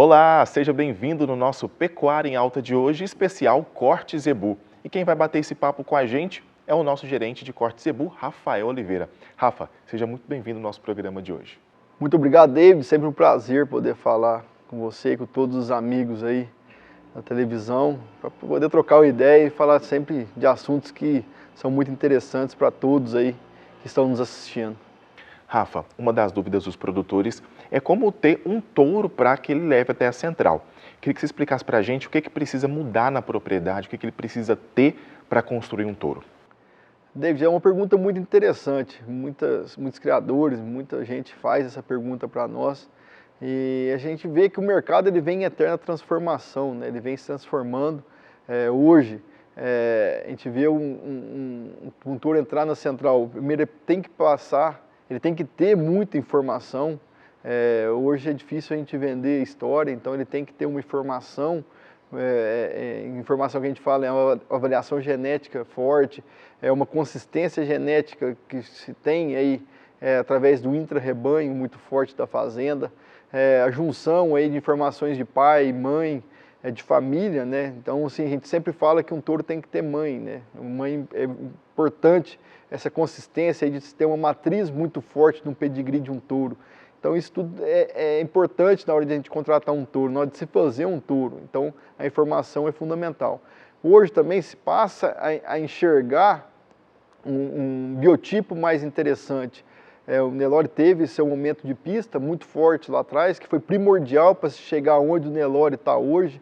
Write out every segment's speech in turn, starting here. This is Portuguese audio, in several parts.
Olá, seja bem-vindo no nosso Pecuária em Alta de hoje, especial Corte Zebu. E quem vai bater esse papo com a gente é o nosso gerente de Corte Zebu, Rafael Oliveira. Rafa, seja muito bem-vindo ao nosso programa de hoje. Muito obrigado, David. Sempre um prazer poder falar com você e com todos os amigos aí na televisão, para poder trocar uma ideia e falar sempre de assuntos que são muito interessantes para todos aí que estão nos assistindo. Rafa, uma das dúvidas dos produtores é como ter um touro para que ele leve até a central. Queria que você explicasse para a gente o que precisa mudar na propriedade, o que ele precisa ter para construir um touro. David, é uma pergunta muito interessante. Muitos criadores, muita gente faz essa pergunta para nós. E a gente vê que o mercado ele vem em eterna transformação, né? Ele vem se transformando. Hoje, a gente vê um touro entrar na central, primeiro ele tem que passar, ele tem que ter muita informação. Hoje é difícil a gente vender história, então ele tem que ter uma informação. Informação que a gente fala é uma avaliação genética forte, é uma consistência genética que se tem aí através do intra-rebanho muito forte da fazenda, a junção aí de informações de pai, mãe, de família, né? Então, assim, a gente sempre fala que um touro tem que ter mãe, né? Mãe é importante, essa consistência aí de se ter uma matriz muito forte no pedigree de um touro. Então isso tudo é importante na hora de a gente contratar um touro, na hora de se fazer um touro. Então a informação é fundamental. Hoje também se passa a enxergar um biotipo mais interessante. O Nelore teve seu momento de pista muito forte lá atrás, que foi primordial para se chegar onde o Nelore está hoje.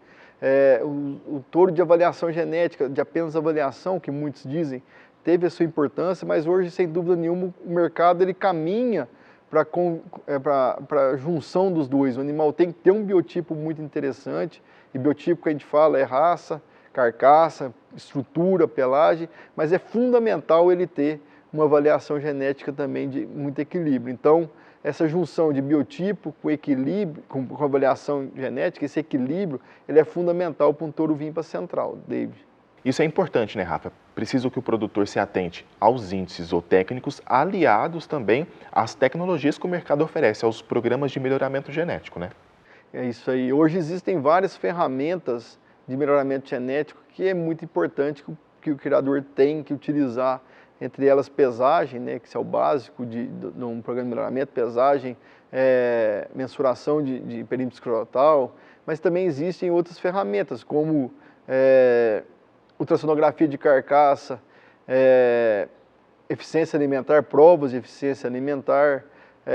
O touro de avaliação genética, de apenas avaliação, que muitos dizem, teve a sua importância, mas hoje, sem dúvida nenhuma, o mercado ele caminha para a junção dos dois. O animal tem que ter um biotipo muito interessante, e biotipo que a gente fala é raça, carcaça, estrutura, pelagem, mas é fundamental ele ter uma avaliação genética também de muito equilíbrio. Então, essa junção de biotipo com equilíbrio, com avaliação genética, esse equilíbrio, ele é fundamental para um touro vir para a central, David. Isso é importante, né, Rafa? Preciso que o produtor se atente aos índices zootécnicos, aliados também às tecnologias que o mercado oferece, aos programas de melhoramento genético, né? É isso aí. Hoje existem várias ferramentas de melhoramento genético que é muito importante que o criador tem que utilizar, entre elas pesagem, né, que é o básico de um programa de melhoramento, pesagem, mensuração de perímetro escrotal, mas também existem outras ferramentas, como ultrassonografia de carcaça, eficiência alimentar, provas de eficiência alimentar,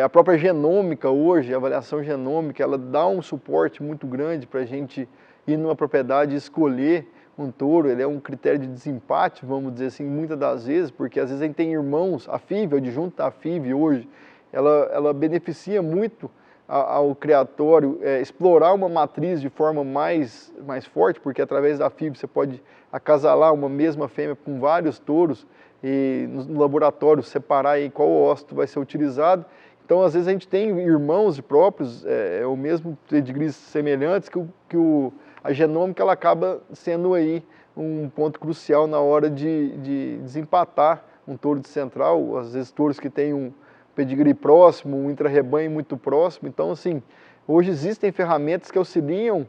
a própria genômica hoje, a avaliação genômica, ela dá um suporte muito grande para a gente ir numa propriedade e escolher um touro. Ele é um critério de desempate, vamos dizer assim, muitas das vezes, porque às vezes a gente tem irmãos, a FIV, o adjunto da FIV hoje, ela beneficia muito ao criatório explorar uma matriz de forma mais forte, porque através da FIV você pode acasalar uma mesma fêmea com vários touros e no laboratório separar aí qual ócito vai ser utilizado. Então, às vezes a gente tem irmãos próprios, o mesmo pedigrees semelhantes, a genômica ela acaba sendo aí um ponto crucial na hora de desempatar um touro de central, às vezes touros que têm um pedigree próximo, um intra-rebanho muito próximo. Então, assim, hoje existem ferramentas que auxiliam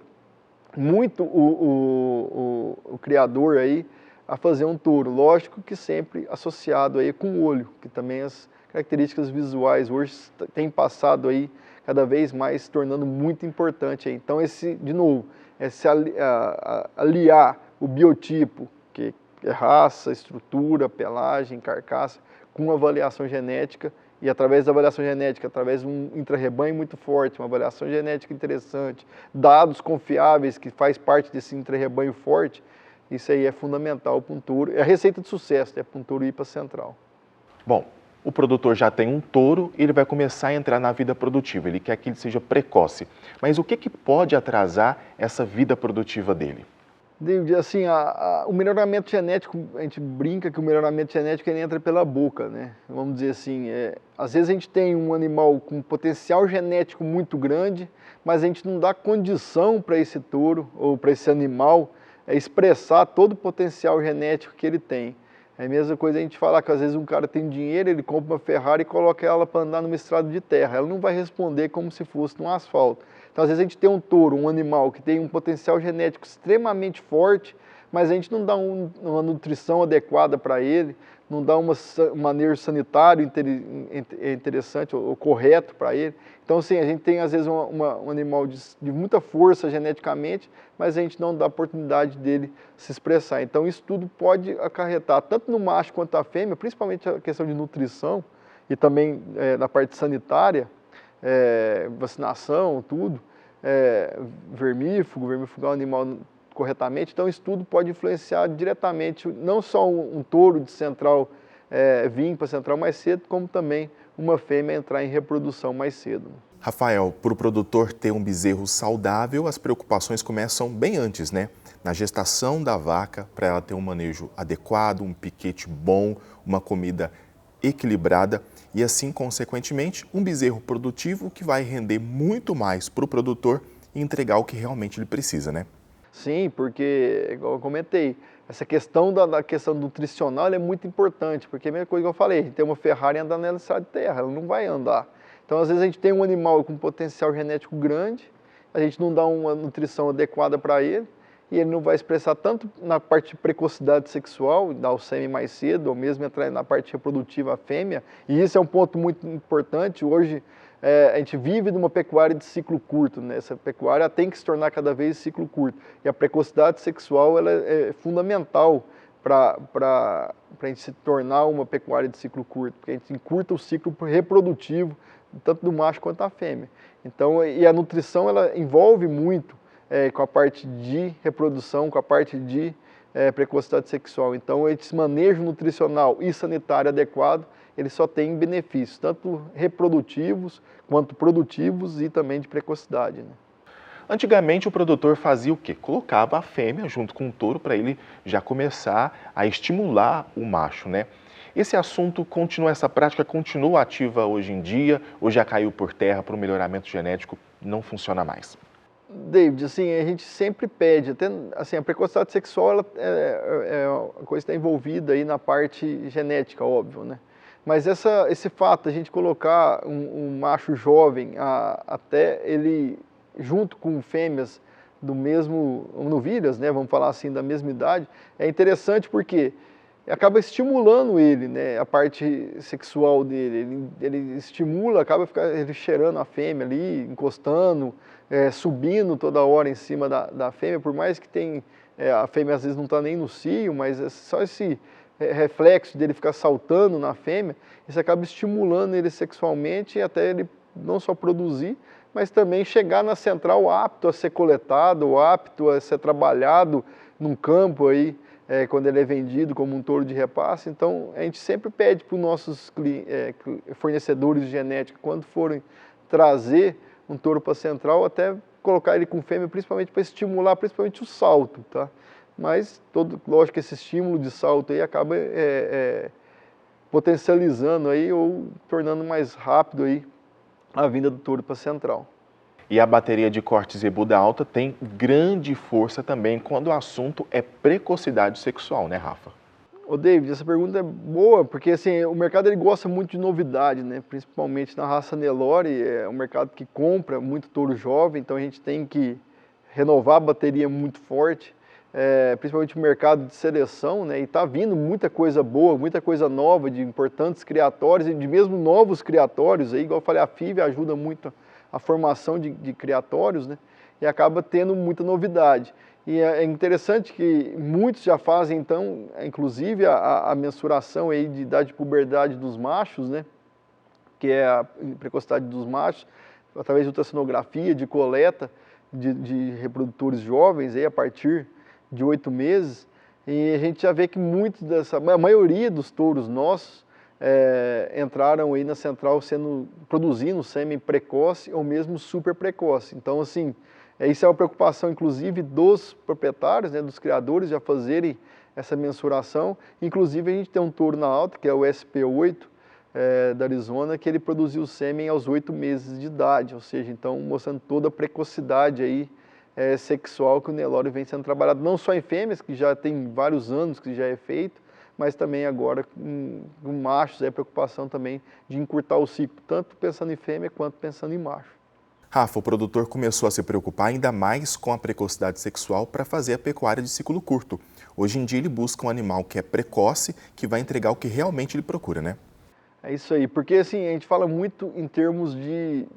muito o criador aí a fazer um touro. Lógico que sempre associado aí com o olho, que também as características visuais hoje têm passado aí cada vez mais se tornando muito importante aí. Então, de novo, aliar o biotipo, que é raça, estrutura, pelagem, carcaça, com avaliação genética, e através da avaliação genética, através de um intra-rebanho muito forte, uma avaliação genética interessante, dados confiáveis que faz parte desse intra-rebanho forte, isso aí é fundamental para um touro, é a receita de sucesso, para um touro ir para a central. Bom, o produtor já tem um touro e ele vai começar a entrar na vida produtiva, ele quer que ele seja precoce. Mas o que pode atrasar essa vida produtiva dele? David, assim, o melhoramento genético, a gente brinca que o melhoramento genético ele entra pela boca, né? Vamos dizer assim, às vezes a gente tem um animal com potencial genético muito grande, mas a gente não dá condição para esse touro ou para esse animal expressar todo o potencial genético que ele tem. É a mesma coisa a gente falar que às vezes um cara tem dinheiro, ele compra uma Ferrari e coloca ela para andar numa estrada de terra. Ela não vai responder como se fosse num asfalto. Então, às vezes a gente tem um touro, um animal que tem um potencial genético extremamente forte, mas a gente não dá uma nutrição adequada para ele, não dá um manejo sanitário interessante ou correto para ele. Então, assim, a gente tem, às vezes, um animal de muita força geneticamente, mas a gente não dá a oportunidade dele se expressar. Então, isso tudo pode acarretar, tanto no macho quanto na fêmea, principalmente a questão de nutrição e também na parte sanitária, vacinação, tudo, vermífugo é um animal corretamente, então isso tudo pode influenciar diretamente, não só um touro de central vir para a central mais cedo, como também uma fêmea entrar em reprodução mais cedo. Rafael, para o produtor ter um bezerro saudável, as preocupações começam bem antes, né? Na gestação da vaca, para ela ter um manejo adequado, um piquete bom, uma comida equilibrada e assim, consequentemente, um bezerro produtivo que vai render muito mais para o produtor e entregar o que realmente ele precisa, né? Sim, porque, igual eu comentei, essa questão da questão nutricional é muito importante, porque a mesma coisa que eu falei, a gente tem uma Ferrari andando na estrada de terra, ela não vai andar. Então, às vezes, a gente tem um animal com potencial genético grande, a gente não dá uma nutrição adequada para ele, e ele não vai expressar tanto na parte de precocidade sexual, dar o sêmen mais cedo, ou mesmo entrar na parte reprodutiva a fêmea, e isso é um ponto muito importante. Hoje, a gente vive numa pecuária de ciclo curto, né? Essa pecuária tem que se tornar cada vez ciclo curto, e a precocidade sexual ela é fundamental para a gente se tornar uma pecuária de ciclo curto, porque a gente encurta o ciclo reprodutivo, tanto do macho quanto da fêmea. Então, e a nutrição ela envolve muito com a parte de reprodução, com a parte de precocidade sexual. Então, esse manejo nutricional e sanitário adequado, ele só tem benefícios, tanto reprodutivos quanto produtivos e também de precocidade, né? Antigamente o produtor fazia o quê? Colocava a fêmea junto com o touro para ele já começar a estimular o macho, né? Esse assunto continua, essa prática continua ativa hoje em dia ou já caiu por terra para o melhoramento genético, não funciona mais? David, assim, a gente sempre pede, até assim, a precocidade sexual ela a coisa está envolvida aí na parte genética, óbvio, né? Mas esse fato, a gente colocar um macho jovem até ele, junto com fêmeas do mesmo, novilhas, né, vamos falar assim, da mesma idade, é interessante porque acaba estimulando ele, né, a parte sexual dele, ele estimula, acaba ele cheirando a fêmea ali, encostando, subindo toda hora em cima da fêmea, por mais que a fêmea às vezes não está nem no cio, mas é só esse reflexo dele ficar saltando na fêmea, isso acaba estimulando ele sexualmente até ele não só produzir, mas também chegar na central apto a ser coletado, apto a ser trabalhado num campo aí, quando ele é vendido como um touro de repasse. Então, a gente sempre pede para os nossos fornecedores de genética, quando forem trazer um touro para a central, até colocar ele com fêmea, principalmente para estimular, principalmente o salto, tá? Mas, lógico que esse estímulo de salto aí acaba potencializando aí ou tornando mais rápido aí a vinda do touro para a central. E a bateria de corte zebu da alta tem grande força também quando o assunto é precocidade sexual, né, Rafa? Ô David, essa pergunta é boa, porque assim, o mercado ele gosta muito de novidade, né? Principalmente na raça Nelore, é um mercado que compra muito touro jovem, então a gente tem que renovar a bateria muito forte, principalmente o mercado de seleção, né? E está vindo muita coisa boa, muita coisa nova, de importantes criatórios e de mesmo novos criatórios, aí, igual eu falei, a FIV ajuda muito a formação de criatórios, né? E acaba tendo muita novidade. E é interessante que muitos já fazem, então, inclusive a mensuração aí de idade de puberdade dos machos, né? Que é a precocidade dos machos, através de ultrassonografia, de coleta de reprodutores jovens aí a partir de 8 meses. E a gente já vê que a maioria dos touros nossos entraram aí na central produzindo sêmen precoce ou mesmo super precoce. Então, assim, isso é uma preocupação, inclusive, dos proprietários, né, dos criadores, já fazerem essa mensuração. Inclusive, a gente tem um touro na alta, que é o SP8 da Arizona, que ele produziu sêmen aos 8 meses de idade, ou seja, então, mostrando toda a precocidade aí, sexual que o Nelore vem sendo trabalhado, não só em fêmeas, que já tem vários anos que já é feito, mas também agora com machos, a preocupação também de encurtar o ciclo, tanto pensando em fêmea quanto pensando em macho. Rafa, o produtor começou a se preocupar ainda mais com a precocidade sexual para fazer a pecuária de ciclo curto. Hoje em dia ele busca um animal que é precoce, que vai entregar o que realmente ele procura, né? É isso aí, porque assim, a gente fala muito em termos de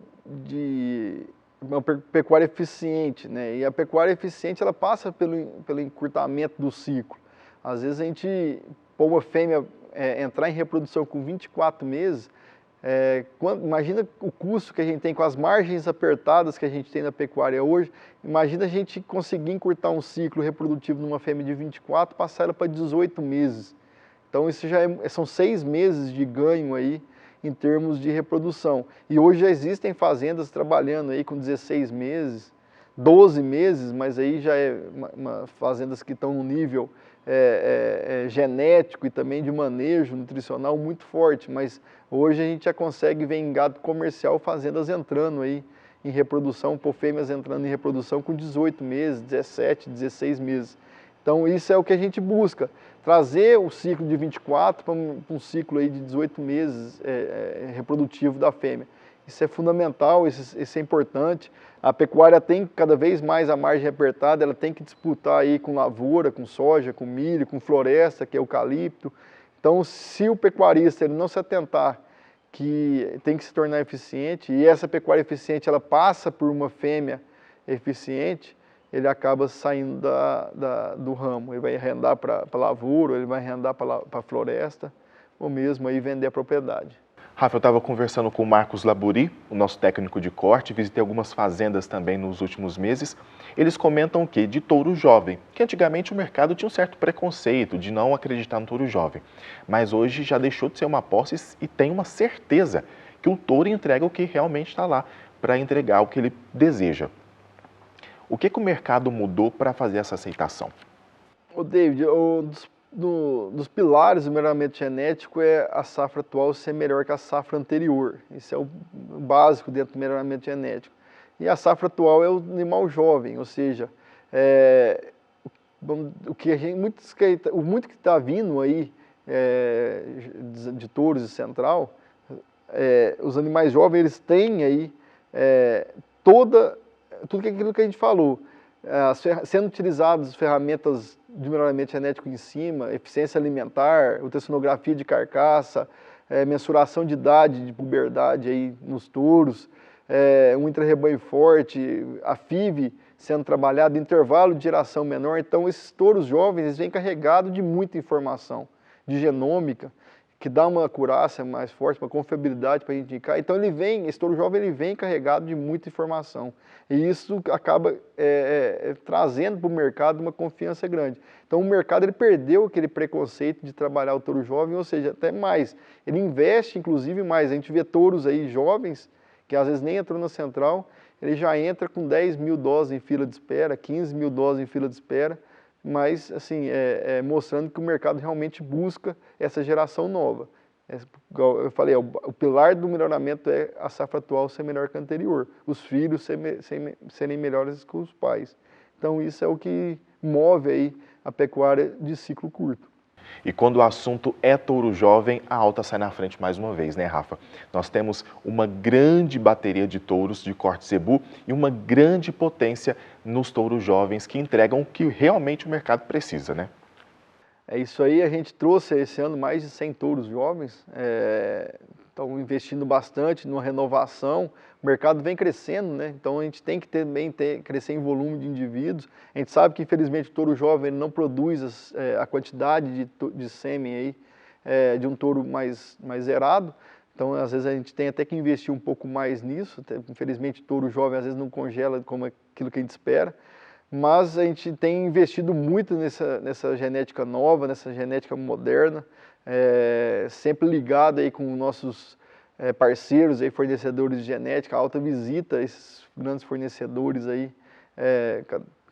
uma pecuária eficiente, né? E a pecuária eficiente, ela passa pelo encurtamento do ciclo. Às vezes a gente, pôr uma fêmea entrar em reprodução com 24 meses, imagina o custo que a gente tem com as margens apertadas que a gente tem na pecuária hoje, imagina a gente conseguir encurtar um ciclo reprodutivo numa fêmea de 24, passar ela para 18 meses. Então isso já são 6 meses de ganho aí em termos de reprodução. E hoje já existem fazendas trabalhando aí com 16 meses, 12 meses, mas aí já fazendas que estão no nível genético e também de manejo nutricional muito forte. Mas hoje a gente já consegue ver em gado comercial fazendas entrando aí em reprodução, por fêmeas entrando em reprodução com 18 meses, 17, 16 meses. Então isso é o que a gente busca, trazer o ciclo de 24 para um ciclo aí de 18 meses reprodutivo da fêmea. Isso é fundamental, isso é importante. A pecuária tem cada vez mais a margem apertada, ela tem que disputar aí com lavoura, com soja, com milho, com floresta, que é eucalipto. Então, se o pecuarista ele não se atentar que tem que se tornar eficiente, e essa pecuária eficiente ela passa por uma fêmea eficiente, ele acaba saindo do ramo. Ele vai arrendar para lavoura, ele vai arrendar para floresta, ou mesmo aí vender a propriedade. Rafa, eu estava conversando com o Marcos Laburi, o nosso técnico de corte, visitei algumas fazendas também nos últimos meses. Eles comentam o quê? De touro jovem, que antigamente o mercado tinha um certo preconceito de não acreditar no touro jovem, mas hoje já deixou de ser uma posse e tem uma certeza que o touro entrega o que realmente está lá para entregar o que ele deseja. O que o mercado mudou para fazer essa aceitação? Ô David, dos pilares do melhoramento genético é a safra atual ser melhor que a safra anterior. Isso é o básico dentro do melhoramento genético. E a safra atual é o animal jovem, ou seja, muito que está vindo aí de touros e central, os animais jovens eles têm aí tudo aquilo que a gente falou, sendo utilizadas ferramentas de melhoramento genético em cima, eficiência alimentar, ultrassonografia de carcaça, mensuração de idade de puberdade aí nos touros, um intra-rebanho forte, a FIV sendo trabalhado, intervalo de geração menor. Então esses touros jovens eles vêm carregados de muita informação, de genômica, que dá uma acurácia mais forte, uma confiabilidade para a gente indicar. Então esse touro jovem ele vem carregado de muita informação. E isso acaba trazendo para o mercado uma confiança grande. Então o mercado ele perdeu aquele preconceito de trabalhar o touro jovem, ou seja, até mais. Ele investe inclusive mais. A gente vê touros aí jovens, que às vezes nem entrou na central, ele já entra com 10 mil doses em fila de espera, 15 mil doses em fila de espera, mas assim, mostrando que o mercado realmente busca essa geração nova. Eu falei, o pilar do melhoramento é a safra atual ser melhor que a anterior, os filhos serem melhores que os pais. Então isso é o que move aí a pecuária de ciclo curto. E quando o assunto é touro jovem, a alta sai na frente mais uma vez, né, Rafa? Nós temos uma grande bateria de touros de corte zebu e uma grande potência nos touros jovens que entregam o que realmente o mercado precisa, né? É isso aí, a gente trouxe esse ano mais de 100 touros jovens, estão investindo bastante numa renovação, o mercado vem crescendo, né? Então a gente tem que crescer em volume de indivíduos. A gente sabe que infelizmente o touro jovem não produz a quantidade de sêmen aí, de um touro mais zerado, então às vezes a gente tem até que investir um pouco mais nisso, infelizmente o touro jovem às vezes não congela como aquilo que a gente espera, mas a gente tem investido muito nessa genética nova, nessa genética moderna, sempre ligado aí com nossos parceiros, aí, fornecedores de genética, a Alta visita esses grandes fornecedores aí,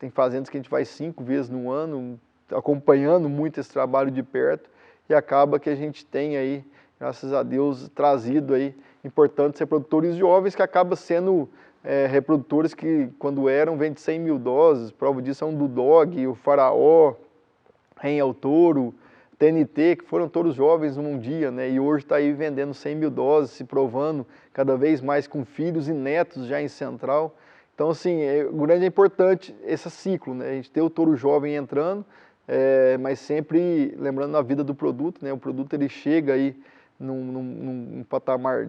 tem fazendas que a gente vai 5 vezes no ano, acompanhando muito esse trabalho de perto, e acaba que a gente tem aí, graças a Deus, trazido aí importantes reprodutores jovens que acabam sendo reprodutores que, quando vendem 100 mil doses. Prova disso é um Dudog, o Faraó, Ren ao Touro, TNT, que foram todos jovens num dia, né? E hoje está aí vendendo 100 mil doses, se provando cada vez mais com filhos e netos já em Central. Então, assim, o grande é importante esse ciclo, né? A gente ter o touro jovem entrando, mas sempre lembrando na vida do produto, né? O produto ele chega aí num patamar,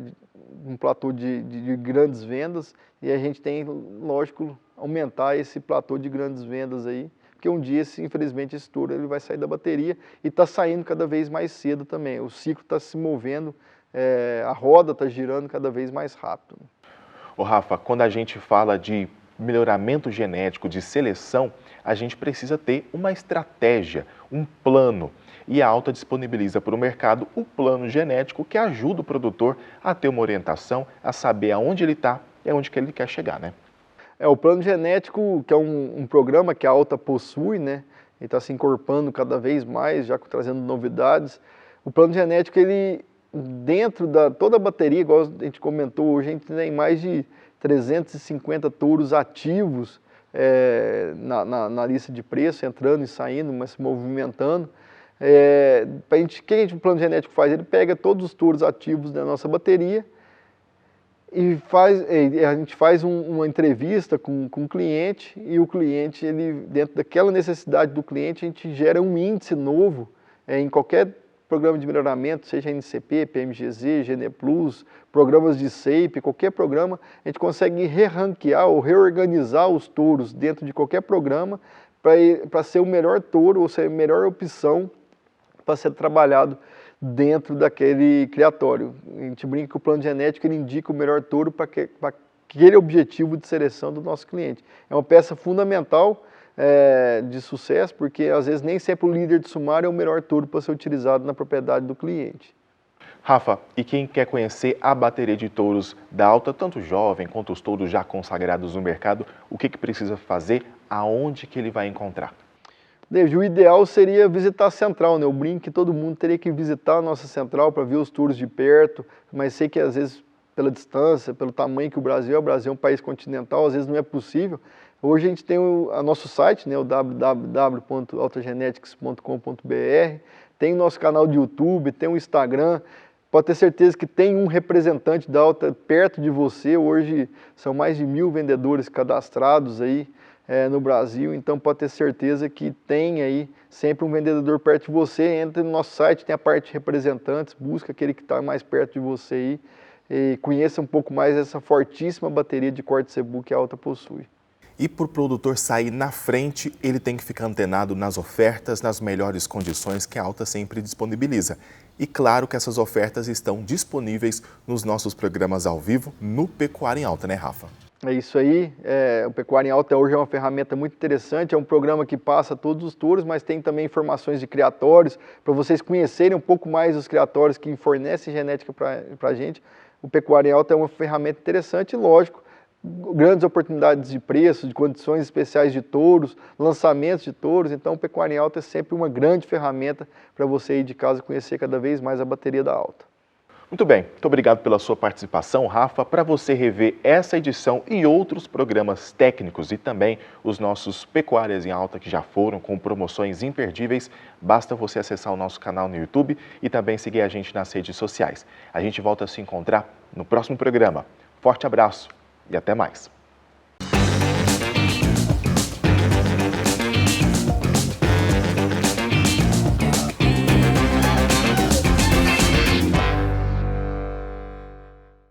num platô de grandes vendas, e a gente tem, lógico, aumentar esse platô de grandes vendas aí, porque um dia, infelizmente, esse touro ele vai sair da bateria e está saindo cada vez mais cedo também. O ciclo está se movendo, a roda está girando cada vez mais rápido. Ô Rafa, quando a gente fala de melhoramento genético, de seleção, a gente precisa ter uma estratégia, um plano. E a Alta disponibiliza para o mercado o plano genético que ajuda o produtor a ter uma orientação, a saber aonde ele está e aonde que ele quer chegar, né? O plano genético, que é um programa que a Alta possui, né? Ele está se incorporando cada vez mais, já trazendo novidades. O plano genético, ele, dentro da toda a bateria, igual a gente comentou, hoje a gente tem mais de 350 touros ativos na lista de preço, entrando e saindo, mas se movimentando. O que o plano genético faz? Ele pega todos os touros ativos da nossa bateria e a gente faz uma entrevista com o cliente, e o cliente, dentro daquela necessidade do cliente, a gente gera um índice novo em qualquer programa de melhoramento, seja NCP, PMGZ, GN+, programas de SAPE, qualquer programa, a gente consegue re-ranquear ou reorganizar os touros dentro de qualquer programa para ser o melhor touro, ou ser a melhor opção para ser trabalhado dentro daquele criatório. A gente brinca que o plano genético ele indica o melhor touro para aquele objetivo de seleção do nosso cliente. É uma peça fundamental de sucesso, porque às vezes nem sempre o líder de sumário é o melhor touro para ser utilizado na propriedade do cliente. Rafa, e quem quer conhecer a bateria de touros da Alta, tanto jovem quanto os touros já consagrados no mercado, o que precisa fazer, aonde que ele vai encontrar? David, o ideal seria visitar a central, né? Eu brinco que todo mundo teria que visitar a nossa central para ver os touros de perto, mas sei que às vezes pela distância, pelo tamanho que o Brasil é um país continental, às vezes não é possível. Hoje a gente tem o nosso site, né, o www.altagenetics.com.br, tem o nosso canal de YouTube, tem o Instagram. Pode ter certeza que tem um representante da Alta perto de você. Hoje são mais de 1000 vendedores cadastrados aí no Brasil, então pode ter certeza que tem aí sempre um vendedor perto de você. Entra no nosso site, tem a parte de representantes, busca aquele que está mais perto de você aí e conheça um pouco mais essa fortíssima bateria de corte zebu que a Alta possui. E para o produtor sair na frente, ele tem que ficar antenado nas ofertas, nas melhores condições que a Alta sempre disponibiliza. E claro que essas ofertas estão disponíveis nos nossos programas ao vivo no Pecuária em Alta, né, Rafa? É isso aí, o Pecuária em Alta hoje é uma ferramenta muito interessante, é um programa que passa todos os touros, mas tem também informações de criatórios, para vocês conhecerem um pouco mais os criatórios que fornecem genética para a gente. O Pecuária em Alta é uma ferramenta interessante e, lógico, grandes oportunidades de preço, de condições especiais de touros, lançamentos de touros, então o Pecuária em Alta é sempre uma grande ferramenta para você aí de casa conhecer cada vez mais a bateria da Alta. Muito bem, muito obrigado pela sua participação, Rafa. Para você rever essa edição e outros programas técnicos e também os nossos Pecuárias em Alta que já foram com promoções imperdíveis, basta você acessar o nosso canal no YouTube e também seguir a gente nas redes sociais. A gente volta a se encontrar no próximo programa. Forte abraço e até mais.